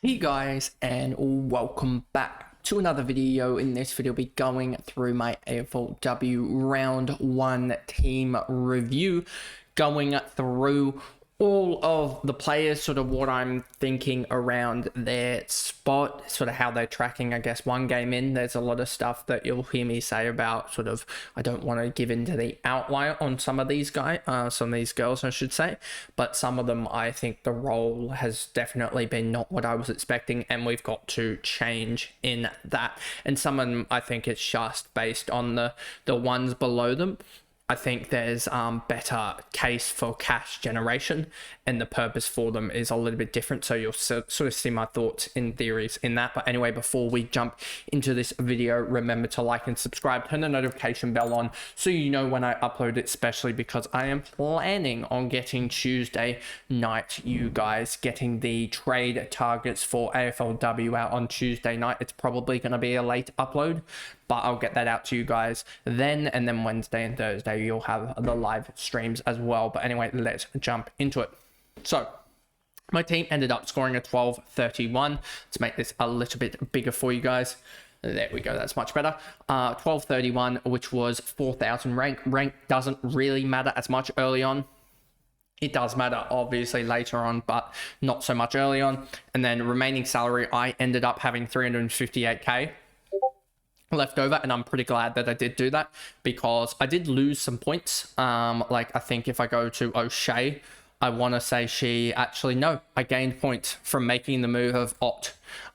Hey guys, and welcome back to another video. In this video, I'll be going through my AFLW round 1 team review, going through all of the players, sort of what I'm thinking around their spot, sort of how they're tracking. I guess one game in, there's a lot of stuff that you'll hear me say about sort of, I don't want to give into the outlier on some of these guys, some of these girls, I should say, but some of them, I think the role has definitely been not what I was expecting, and we've got to change in that. And some of them, I think it's just based on the ones below them. I think there's better case for cash generation, and the purpose for them is a little bit different. So you'll sort of see my thoughts and theories in that. But anyway, before we jump into this video, remember to like and subscribe, turn the notification bell on so you know when I upload it, especially because I am planning on getting Tuesday night, you guys, getting the trade targets for AFLW out on Tuesday night. It's probably going to be a late upload, but I'll get that out to you guys then, and then Wednesday and Thursday you'll have the live streams as well. But anyway, let's jump into it. So my team ended up scoring a 12-31. Let's make this a little bit bigger for you guys. There we go, that's much better. 12-31, which was 4,000 rank. Rank doesn't really matter as much early on. It does matter obviously later on, but not so much early on. And then remaining salary, I ended up having 358k left over, and I'm pretty glad that I did do that, because I did lose some points. Like I think if I go to O'Shea, I want to say I gained points from making the move of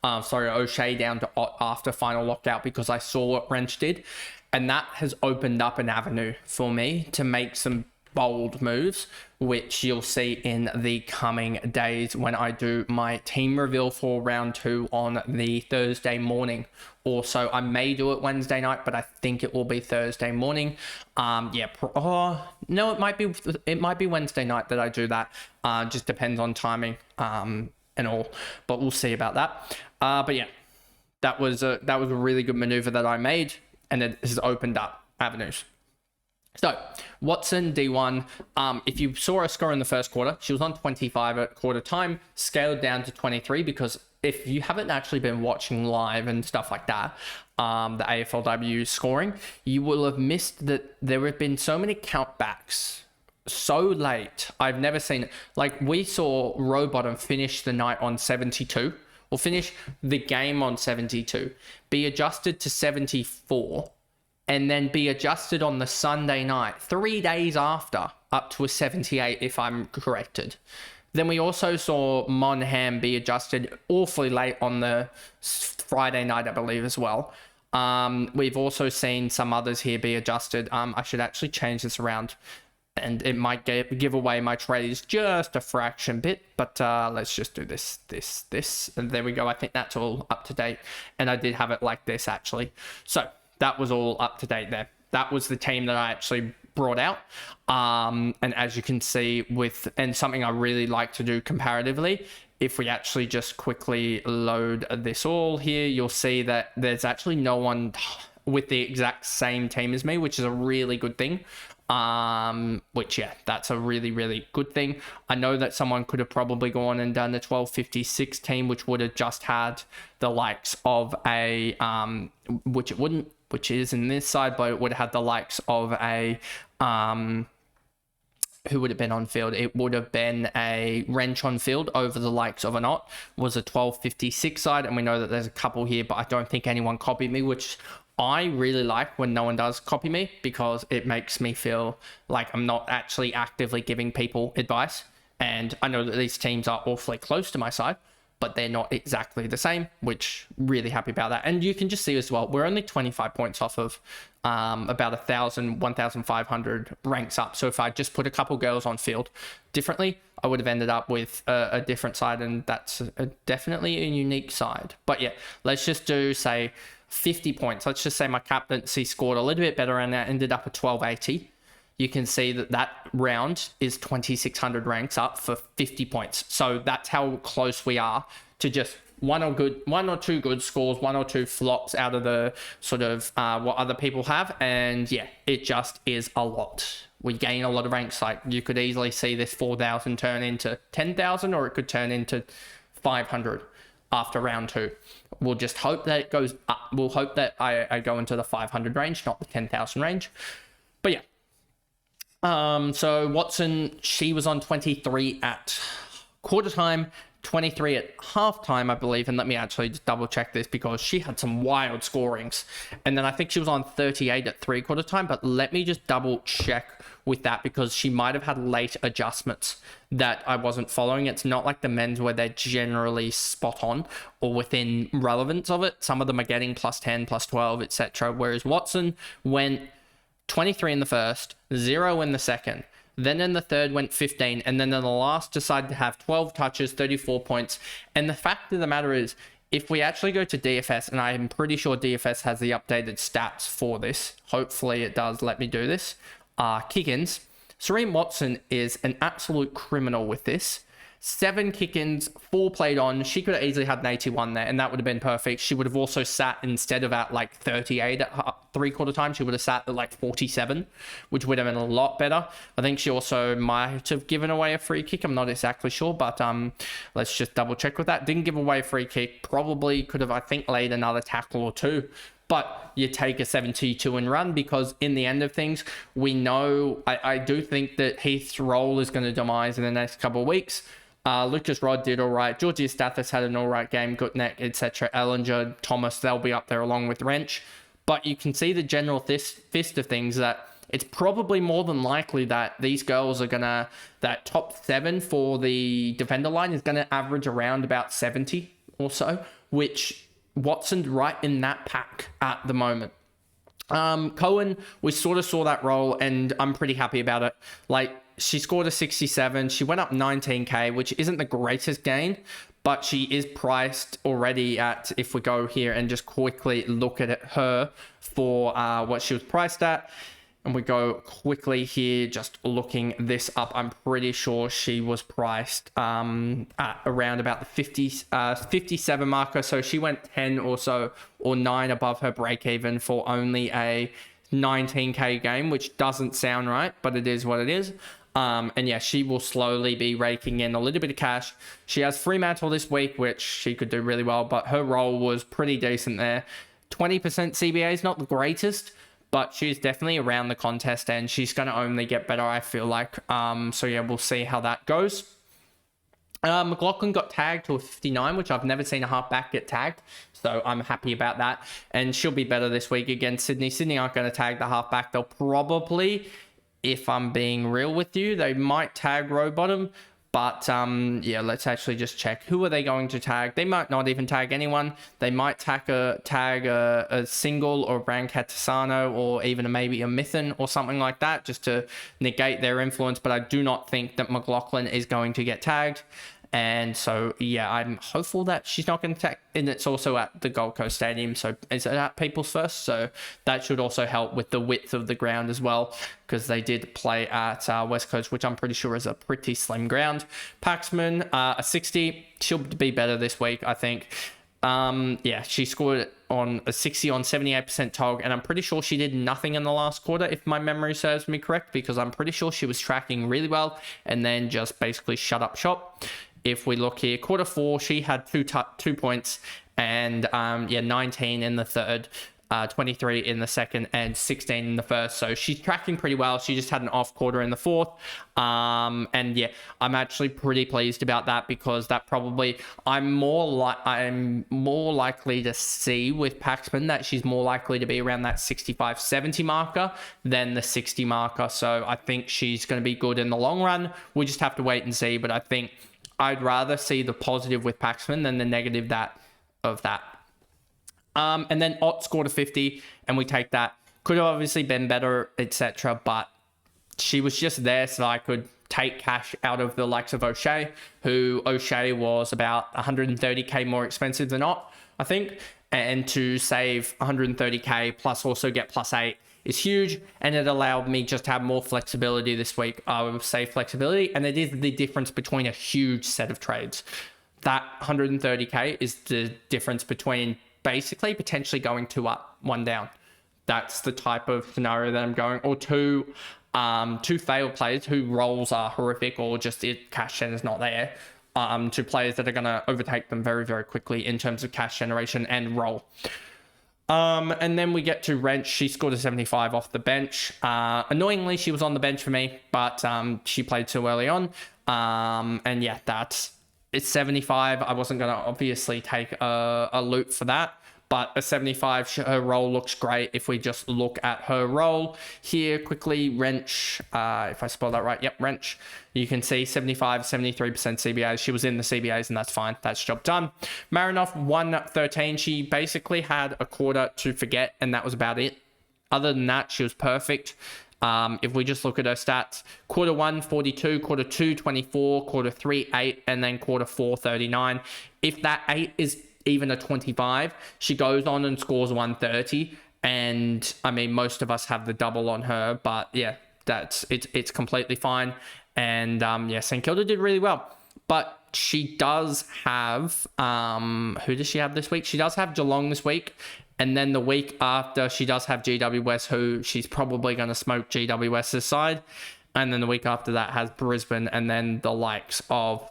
O'Shea down to Ott after final lockout, because I saw what Wrench did, and that has opened up an avenue for me to make some bold moves, which you'll see in the coming days when I do my team reveal for round 2 on the Thursday morning. Also, I may do it Wednesday night, but I think it will be Thursday morning. No, it might be Wednesday night that I do that. Just depends on timing and all, but we'll see about that. But yeah, that was a really good maneuver that I made, and it has opened up avenues. So Watson D1, if you saw her score in the first quarter, she was on 25 at quarter time, scaled down to 23, because if you haven't actually been watching live and stuff like that, the AFLW scoring, you will have missed that there have been so many countbacks so late. I've never seen it. Like, we saw Rowbottom finish the night on 72, or finish the game on 72, be adjusted to 74, and then be adjusted on the Sunday night, 3 days after, up to a 78, if I'm corrected. Then we also saw Monham be adjusted awfully late on the Friday night, I believe, as well. We've also seen some others here be adjusted. I should actually change this around, and it might give away my trades just a fraction bit, but let's just do this, and there we go. I think that's all up to date, and I did have it like this, actually. So that was all up to date there. That was the team that I actually brought out. And as you can see and something I really like to do comparatively, if we actually just quickly load this all here, you'll see that there's actually no one with the exact same team as me, which is a really good thing. Which, yeah, that's a really, really good thing. I know that someone could have probably gone and done the 1256 team, which would have just had the likes of a, which it wouldn't, which is in this side, but it would have had the likes of a, who would have been on field? It would have been a Wrench on field over the likes of an Ott, was a 1256 side, and we know that there's a couple here, but I don't think anyone copied me, which I really like when no one does copy me, because it makes me feel like I'm not actually actively giving people advice. And I know that these teams are awfully close to my side, but they're not exactly the same, which really happy about that. And you can just see as well, we're only 25 points off of about 1,500 ranks up. So if I just put a couple girls on field differently, I would have ended up with a different side, and that's definitely a unique side. But yeah, let's just do, say, 50 points. Let's just say my captaincy scored a little bit better, and that ended up at 1280. You can see that round is 2,600 ranks up for 50 points. So that's how close we are to just one or two good scores, one or two flops out of the sort of what other people have. And yeah, it just is a lot. We gain a lot of ranks. Like, you could easily see this 4,000 turn into 10,000, or it could turn into 500. after round 2. We'll just hope that it goes up. We'll hope that I go into the 500 range, not the 10,000 range. But yeah. So Watson, she was on 23 at quarter time, 23 at halftime, I believe. And let me actually just double check this because she had some wild scorings. And then I think she was on 38 at 3/4 time. But let me just double check with that because she might have had late adjustments that I wasn't following. It's not like the men's where they're generally spot on or within relevance of it. Some of them are getting +10, +12, etc. Whereas Watson went 23 in the first, 0 in the second. Then in the third went 15, and then in the last decided to have 12 touches, 34 points. And the fact of the matter is, if we actually go to DFS, and I'm pretty sure DFS has the updated stats for this, hopefully it does let me do this, kick-ins, Serene Watson is an absolute criminal with this. 7 kick-ins, 4 played on. She could have easily had an 81 there, and that would have been perfect. She would have also sat, instead of at like 38 at 3/4 time, she would have sat at like 47, which would have been a lot better. I think she also might have given away a free kick. I'm not exactly sure, but let's just double check with that. Didn't give away a free kick. Probably could have, I think, laid another tackle or 2. But you take a 72 and run because in the end of things, we know, I do think that Heath's role is going to demise in the next couple of weeks. Lucas Rod did all right. Georgia Stathis had an all right game. Gutneck, etc. Ellinger, Thomas, they'll be up there along with Wrench. But you can see the general fist of things that it's probably more than likely that these girls are going to, that top 7 for the defender line is going to average around about 70 or so, which Watson's right in that pack at the moment. Cohen, we sort of saw that role and I'm pretty happy about it. Like, she scored a 67. She went up 19k, which isn't the greatest gain, but she is priced already at, if we go here and just quickly look at her for what she was priced at, and we go quickly here, just looking this up, I'm pretty sure she was priced at around about the 57 marker. So she went 10 or so, or 9 above her break even for only a 19k game, which doesn't sound right, but it is what it is. And yeah, she will slowly be raking in a little bit of cash. She has Fremantle this week, which she could do really well, but her role was pretty decent there. 20% CBA is not the greatest, but she's definitely around the contest and she's going to only get better, I feel like. So yeah, we'll see how that goes. McLaughlin got tagged to a 59, which I've never seen a halfback get tagged. So I'm happy about that. And she'll be better this week against Sydney. Sydney aren't going to tag the halfback. They'll probably, if I'm being real with you, they might tag Rowbottom. But yeah, let's actually just check. Who are they going to tag? They might not even tag anyone. They might tag a single or Brancatisano or even maybe a Mithun or something like that just to negate their influence. But I do not think that McLaughlin is going to get tagged. And so, yeah, I'm hopeful that she's not going to tag. And it's also at the Gold Coast Stadium. So it's at People's First. So that should also help with the width of the ground as well. Because they did play at West Coast, which I'm pretty sure is a pretty slim ground. Paxman, a 60. She'll be better this week, I think. Yeah, she scored on a 60 on 78% TOG. And I'm pretty sure she did nothing in the last quarter, if my memory serves me correct. Because I'm pretty sure she was tracking really well. And then just basically shut up shop. If we look here, quarter 4, she had 2 points and yeah, 19 in the third, 23 in the second, and 16 in the first. So she's tracking pretty well. She just had an off quarter in the fourth. And yeah, I'm actually pretty pleased about that because that probably I'm more likely to see with Paxman that she's more likely to be around that 65-70 marker than the 60 marker. So I think she's going to be good in the long run. We just have to wait and see. But I think I'd rather see the positive with Paxman than the negative of that. And then Ott scored a 50, and we take that. Could have obviously been better, etc. But she was just there so I could take cash out of the likes of O'Shea, who O'Shea was about 130k more expensive than Ott, I think. And to save 130k plus also get +8 is huge, and it allowed me just to have more flexibility this week. I would say flexibility, and it is the difference between a huge set of trades. That 130k is the difference between basically potentially going 2 up, 1 down. That's the type of scenario that I'm going, or two failed players whose roles are horrific or just cash is not there. to players that are going to overtake them very, very quickly in terms of cash generation and roll. And then we get to Wrench. She scored a 75 off the bench. Annoyingly, she was on the bench for me, but she played too early on. And yeah, it's 75. I wasn't going to obviously take a loot for that, but a 75, her roll looks great. If we just look at her roll here quickly, Wrench, if I spell that right, yep, Wrench, you can see 75, 73% CBAs. She was in the CBAs, and that's fine. That's job done. Marinoff, 113. She basically had a quarter to forget, and that was about it. Other than that, she was perfect. If we just look at her stats, quarter 1, 42, quarter 2, 24, quarter 3, 8, and then quarter 4, 39. If that 8 is even a 25, she goes on and scores 130. And I mean, most of us have the double on her, but yeah, it's completely fine. And yeah, St Kilda did really well, but she does have who does she have this week? She does have Geelong this week, and then the week after she does have GWS, who she's probably going to smoke GWS's side, and then the week after that has Brisbane, and then the likes of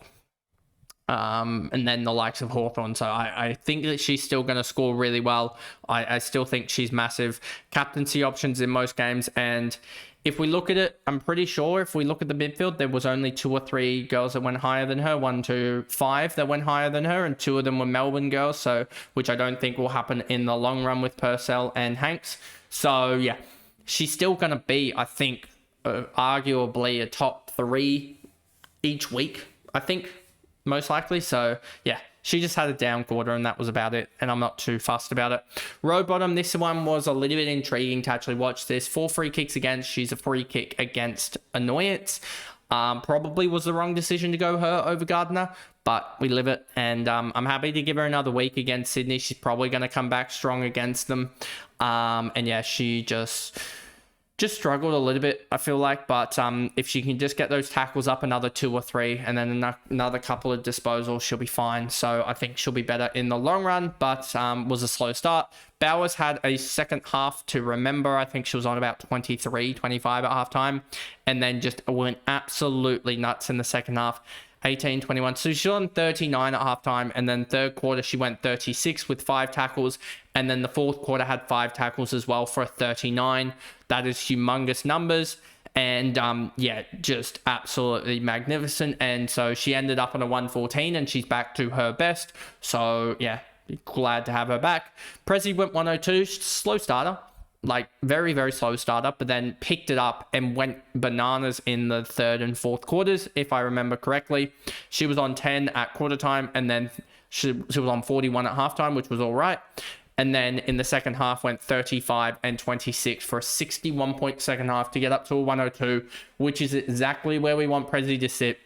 Hawthorn. So I think that she's still going to score really well. I still think she's massive. Captaincy options in most games. And if we look at it, I'm pretty sure if we look at the midfield, there was only 2 or 3 girls that went higher than her. 1, 2, 5 that went higher than her. And 2 of them were Melbourne girls. So, which I don't think will happen in the long run with Purcell and Hanks. So yeah, she's still going to be, I think, arguably a top 3 each week, I think. Most likely. So yeah, she just had a down quarter, and that was about it, and I'm not too fussed about it. Row bottom, this one was a little bit intriguing to actually watch this. 4 free kicks against. She's a free kick against Annoyance. Probably was the wrong decision to go her over Gardner, but we live it, and I'm happy to give her another week against Sydney. She's probably going to come back strong against them. And yeah, she just struggled a little bit, I feel like, but if she can just get those tackles up another 2 or 3 and then another couple of disposals, she'll be fine. So I think she'll be better in the long run, but was a slow start. Bowers had a second half to remember. I think she was on about 23, 25 at halftime, and then just went absolutely nuts in the second half. 18, 21. So she's on 39 at halftime, and then third quarter she went 36 with 5 tackles, and then the fourth quarter had 5 tackles as well for a 39. That is humongous numbers, and yeah, just absolutely magnificent. And so she ended up on a 114, and she's back to her best. So yeah, glad to have her back. Prezi went 102, slow starter. Like very, very slow startup, but then picked it up and went bananas in the third and fourth quarters, if I remember correctly. She was on 10 at quarter time, and then she was on 41 at halftime, which was all right. And then in the second half went 35 and 26 for a 61-point second half to get up to a 102, which is exactly where we want Prezi to sit.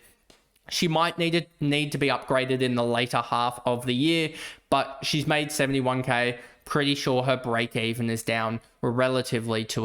She might need to be upgraded in the later half of the year, but she's made 71k. Pretty sure her break even is down relatively to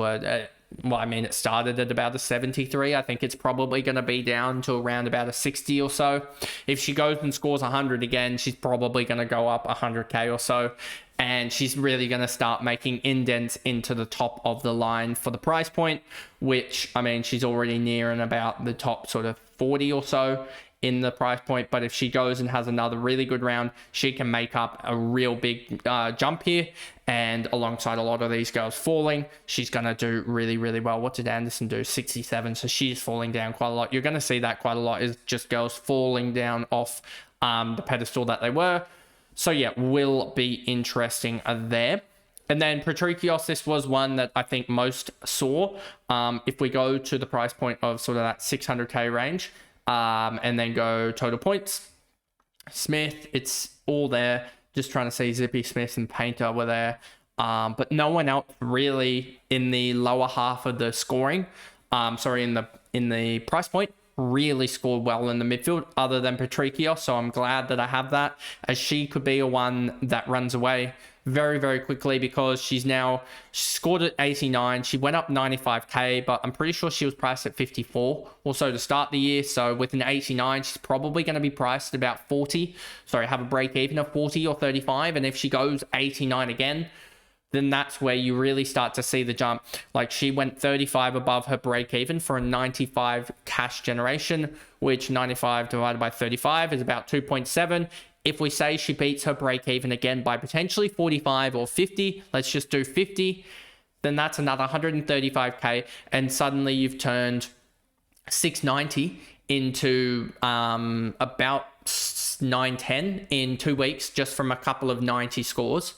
well, I mean, it started at about a 73. I think it's probably going to be down to around about a 60 or so. If she goes and scores 100 again, she's probably going to go up 100k or so. And she's really going to start making indents into the top of the line for the price point, which, I mean, she's already near and about the top sort of 40 or so in the price point. But if she goes and has another really good round, she can make up a real big jump here. And alongside a lot of these girls falling, she's going to do really, really well. What did Anderson do? 67. So she's falling down quite a lot. You're going to see that quite a lot, is just girls falling down off the pedestal that they were. So yeah, will be interesting there. And then Patricios, this was one that I think most saw. If we go to the price point of sort of that 600k range, and then go total points, Smith, it's all there. Just trying to see Zippy, Smith, and Painter were there. But no one else really in the lower half of the scoring, in the price point, really scored well in the midfield other than Patricios. So I'm glad that I have that, as she could be a one that runs away very, very quickly, because she scored at 89. She went up 95k, but I'm pretty sure she was priced at 54 also to start the year. So with an 89, she's probably going to be priced at about 40. Sorry, have a break even of 40 or 35. And if she goes 89 again, then that's where you really start to see the jump. Like she went 35 above her break even for a 95 cash generation, which 95 divided by 35 is about 2.7. If we say she beats her break even again by potentially 45 or 50, let's just do 50, then that's another 135k, and suddenly you've turned 690 into about 910 in 2 weeks just from a couple of 90 scores.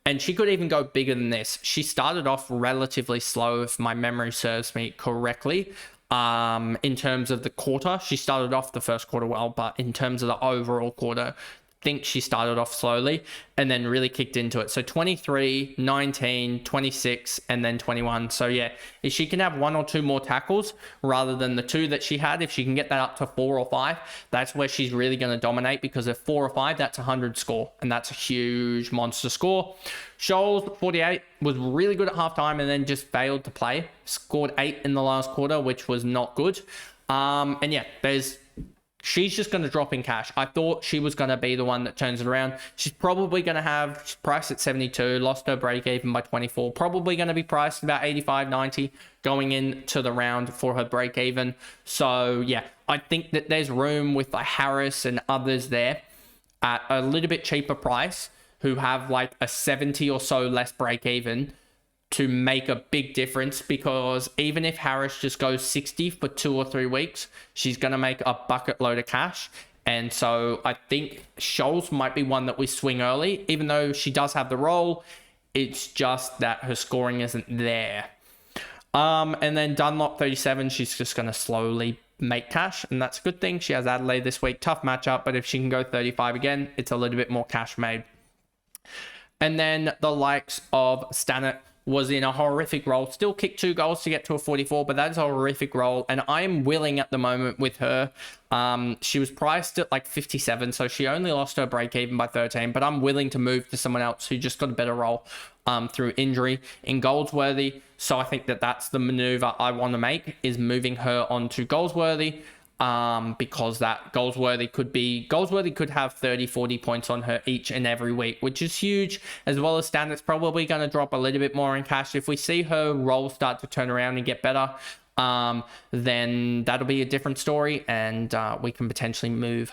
And she could even go bigger than this. She started off relatively slow, if my memory serves me correctly. In terms of the quarter, she started off the first quarter well, but in terms of the overall quarter, I think she started off slowly and then really kicked into it. So 23, 19, 26, and then 21. So yeah, if she can have 1 or 2 more tackles rather than the 2 that she had, if she can get that up to 4 or 5, that's where she's really going to dominate, because if 4 or 5, that's 100 score, and that's a huge monster score. Scholes, 48, was really good at halftime and then just failed to play. Scored 8 in the last quarter, which was not good. And yeah, she's just going to drop in cash. I thought she was going to be the one that turns it around. She's probably going to she's priced at 72, lost her break even by 24, probably going to be priced about 85, 90 going into the round for her break even. So yeah, I think that there's room with like Harris and others there at a little bit cheaper price who have like a 70 or so less break even to make a big difference, because even if Harris just goes 60 for 2 or 3 weeks, she's going to make a bucket load of cash. And so I think Scholes might be one that we swing early, even though she does have the role. It's just that her scoring isn't there. And then Dunlop, 37, she's just going to slowly make cash, and that's a good thing. She has Adelaide this week, tough matchup, but if she can go 35 again, it's a little bit more cash made. And then the likes of Stannett was in a horrific role, still kicked 2 goals to get to a 44, but that's a horrific role, and I am willing at the moment with her. She was priced at like 57, so she only lost her break even by 13, but I'm willing to move to someone else who just got a better role through injury in Goldsworthy. So I think that that's the maneuver I want to make, is moving her on to Goldsworthy. Because that Goldsworthy could have 30, 40 points on her each and every week, which is huge, as well as Stannett's probably going to drop a little bit more in cash. If we see her role start to turn around and get better, then that'll be a different story, and we can potentially move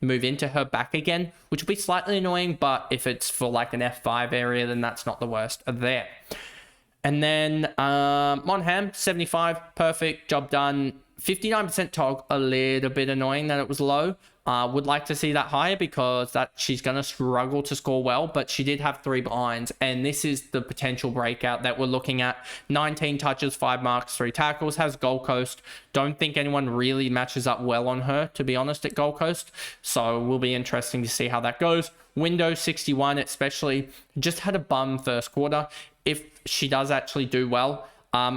into her back again, which will be slightly annoying, but if it's for like an F5 area, then that's not the worst there. And then Monham, 75, perfect, job done. 59% tog, a little bit annoying that it was low. Would like to see that higher, because she's going to struggle to score well, but she did have 3 behinds, and this is the potential breakout that we're looking at. 19 touches, 5 marks, 3 tackles, has Gold Coast. Don't think anyone really matches up well on her, to be honest, at Gold Coast, so will be interesting to see how that goes. Windows 61 especially, just had a bum first quarter. If she does actually do well,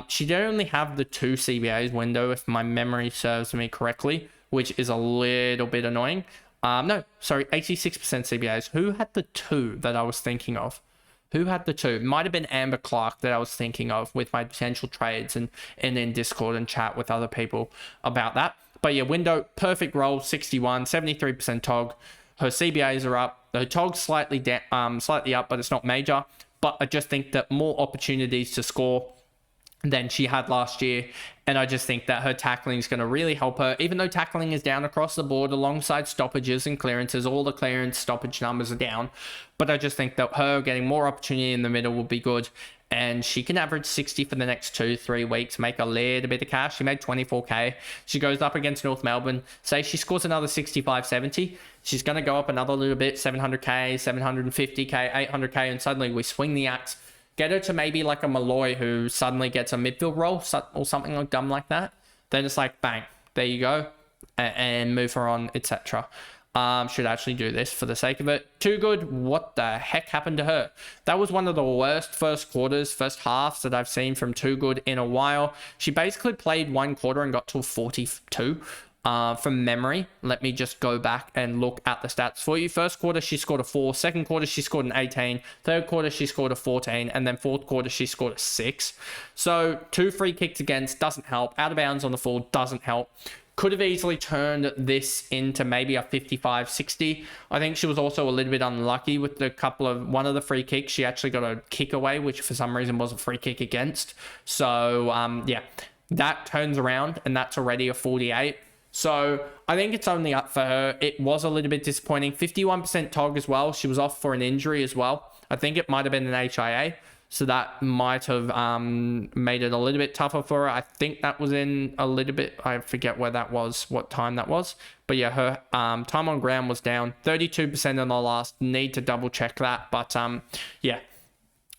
she did only have the 2 CBAs window, if my memory serves me correctly, which is a little bit annoying. 86% CBAs. Who had the 2 that I was thinking of? Who had the 2? Might have been Amber Clark that I was thinking of with my potential trades, and in Discord and chat with other people about that. But yeah, window, perfect roll, 61, 73% tog. Her CBAs are up. Her tog's slightly up, but it's not major. But I just think that more opportunities to score than she had last year, and I just think that her tackling is going to really help her, even though tackling is down across the board alongside stoppages and clearances. All the clearance stoppage numbers are down, but I just think that her getting more opportunity in the middle will be good, and she can average 60 for the next 2-3 weeks, make a little bit of cash. She made 24k. She goes up against North Melbourne, say she scores another 65, 70, she's going to go up another little bit, 700k, 750k, 800k, and suddenly we swing the axe. Get her to maybe like a Malloy who suddenly gets a midfield role or something like dumb like that. Then it's like, bang, there you go, and move her on, etc. Should actually do this for the sake of it. Too good. What the heck happened to her? That was one of the worst first halves that I've seen from Too Good in a while. She basically played 1 quarter and got to 42. From memory, let me just go back and look at the stats for you. First quarter, she scored a 4. Second quarter, she scored an 18. Third quarter, she scored a 14. And then fourth quarter, she scored a 6. So 2 free kicks against doesn't help. Out of bounds on the full doesn't help. Could have easily turned this into maybe a 55-60. I think she was also a little bit unlucky with one of the free kicks. She actually got a kick away, which for some reason was a free kick against. So yeah, that turns around and that's already a 48. So I think it's only up for her. It was a little bit disappointing. 51% TOG as well. She was off for an injury as well. I think it might have been an HIA. So that might have made it a little bit tougher for her. I think that was in a little bit, I forget where that was, what time that was. But yeah, her time on ground was down 32% in the last. Need to double check that. But yeah,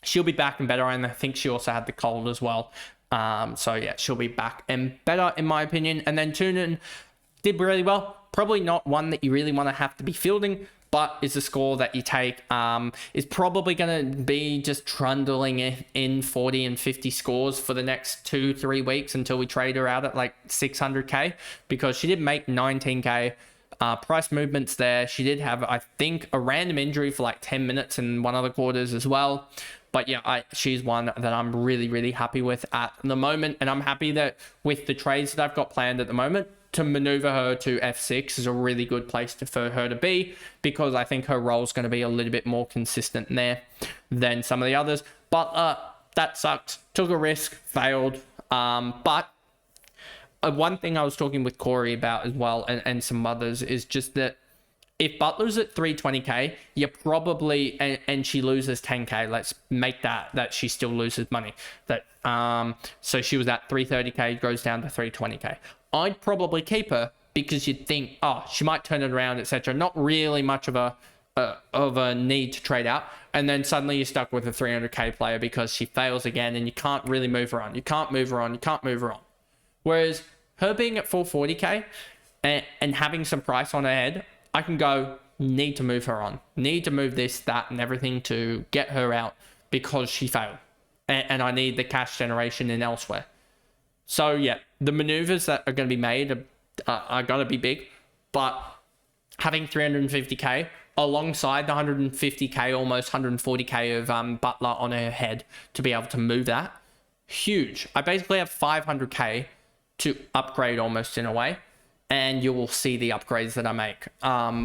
she'll be back and better. And I think she also had the cold as well. So yeah, she'll be back and better in my opinion. And then Toonen did really well. Probably not one that you really want to have to be fielding, but is a score that you take. Is probably going to be just trundling in 40 and 50 scores for the next 2-3 weeks until we trade her out at like 600k, because she did make 19k. Price movements there. She did have, I think, a random injury for like 10 minutes in one of the quarters as well. But yeah, she's one that I'm really, really happy with at the moment. And I'm happy that with the trades that I've got planned at the moment, to maneuver her to F6 is a really good place for her to be, because I think her role is going to be a little bit more consistent there than some of the others. But that sucks. Took a risk, failed. But one thing I was talking with Corey about as well, and some others, is just that if Butler's at 320k, you probably, and she loses 10k, let's make that she still loses money. So she was at 330k, goes down to 320k. I'd probably keep her, because you'd think, oh, she might turn it around, etc. Not really much of a need to trade out. And then suddenly you're stuck with a 300k player because she fails again and you can't really move her on. You can't move her on. Whereas her being at 440k and having some price on her head, I can go, need to move her on. Need to move this, that, and everything to get her out because she failed. And I need the cash generation in elsewhere. So yeah, the maneuvers that are going to be made are going to be big, but having 350k alongside the 150k, almost 140k of Butler on her head to be able to move that, huge. I basically have 500k to upgrade almost in a way, and you will see the upgrades that I make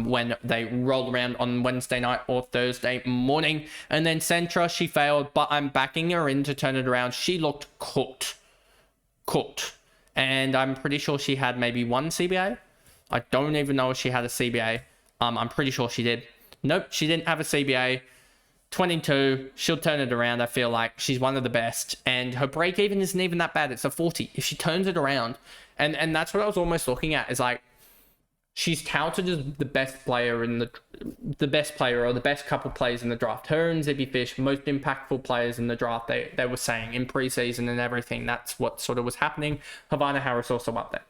when they roll around on Wednesday night or Thursday morning. And then Centra, she failed, but I'm backing her in to turn it around. She looked cooked. And I'm pretty sure she had maybe one CBA. I don't even know if she had a CBA. I'm pretty sure she did. Nope, she didn't have a CBA. 22, she'll turn it around. I feel like she's one of the best, and her break even isn't even that bad. It's a 40 if she turns it around. And that's what I was almost looking at, is like, she's touted as the best player or the best couple players in the draft. Her and Zippy Fish, most impactful players in the draft, they were saying in preseason and everything. That's what sort of was happening. Havana Harris also up there.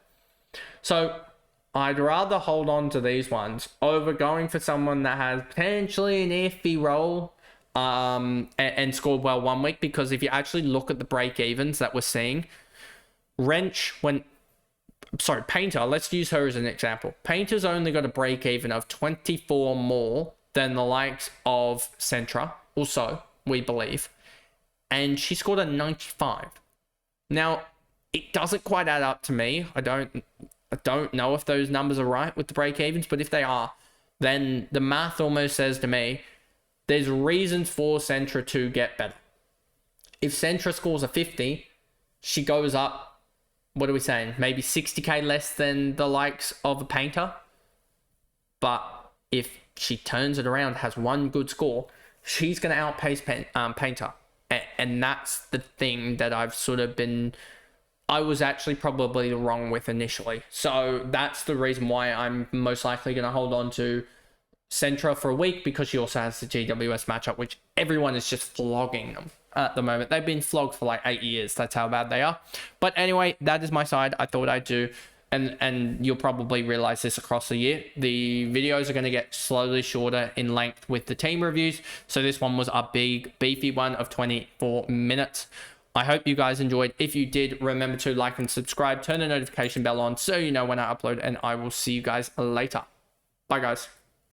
So I'd rather hold on to these ones over going for someone that has potentially an iffy role and scored well 1 week, because if you actually look at the break evens that we're seeing, Painter, let's use her as an example. Painter's only got a break even of 24 more than the likes of Centra, also, we believe. And she scored a 95. Now, it doesn't quite add up to me. I don't know if those numbers are right with the break evens, but if they are, then the math almost says to me, there's reasons for Centra to get better. If Centra scores a 50, she goes up, what are we saying? Maybe 60k less than the likes of a Painter. But if she turns it around, has one good score, she's going to outpace Painter. And that's the thing that I've sort of been... I was actually probably wrong with initially. So that's the reason why I'm most likely going to hold on to Centra for a week, because she also has the GWS matchup, which everyone is just flogging them at the moment. They've been flogged for like 8 years. That's how bad they are. But anyway, that is my side. I thought I'd do, and you'll probably realize this across the year, the videos are going to get slowly shorter in length with the team reviews. So this one was a big beefy one of 24 minutes. I hope you guys enjoyed. If you did, remember to like and subscribe, turn the notification bell on so you know when I upload, and I will see you guys later. Bye guys.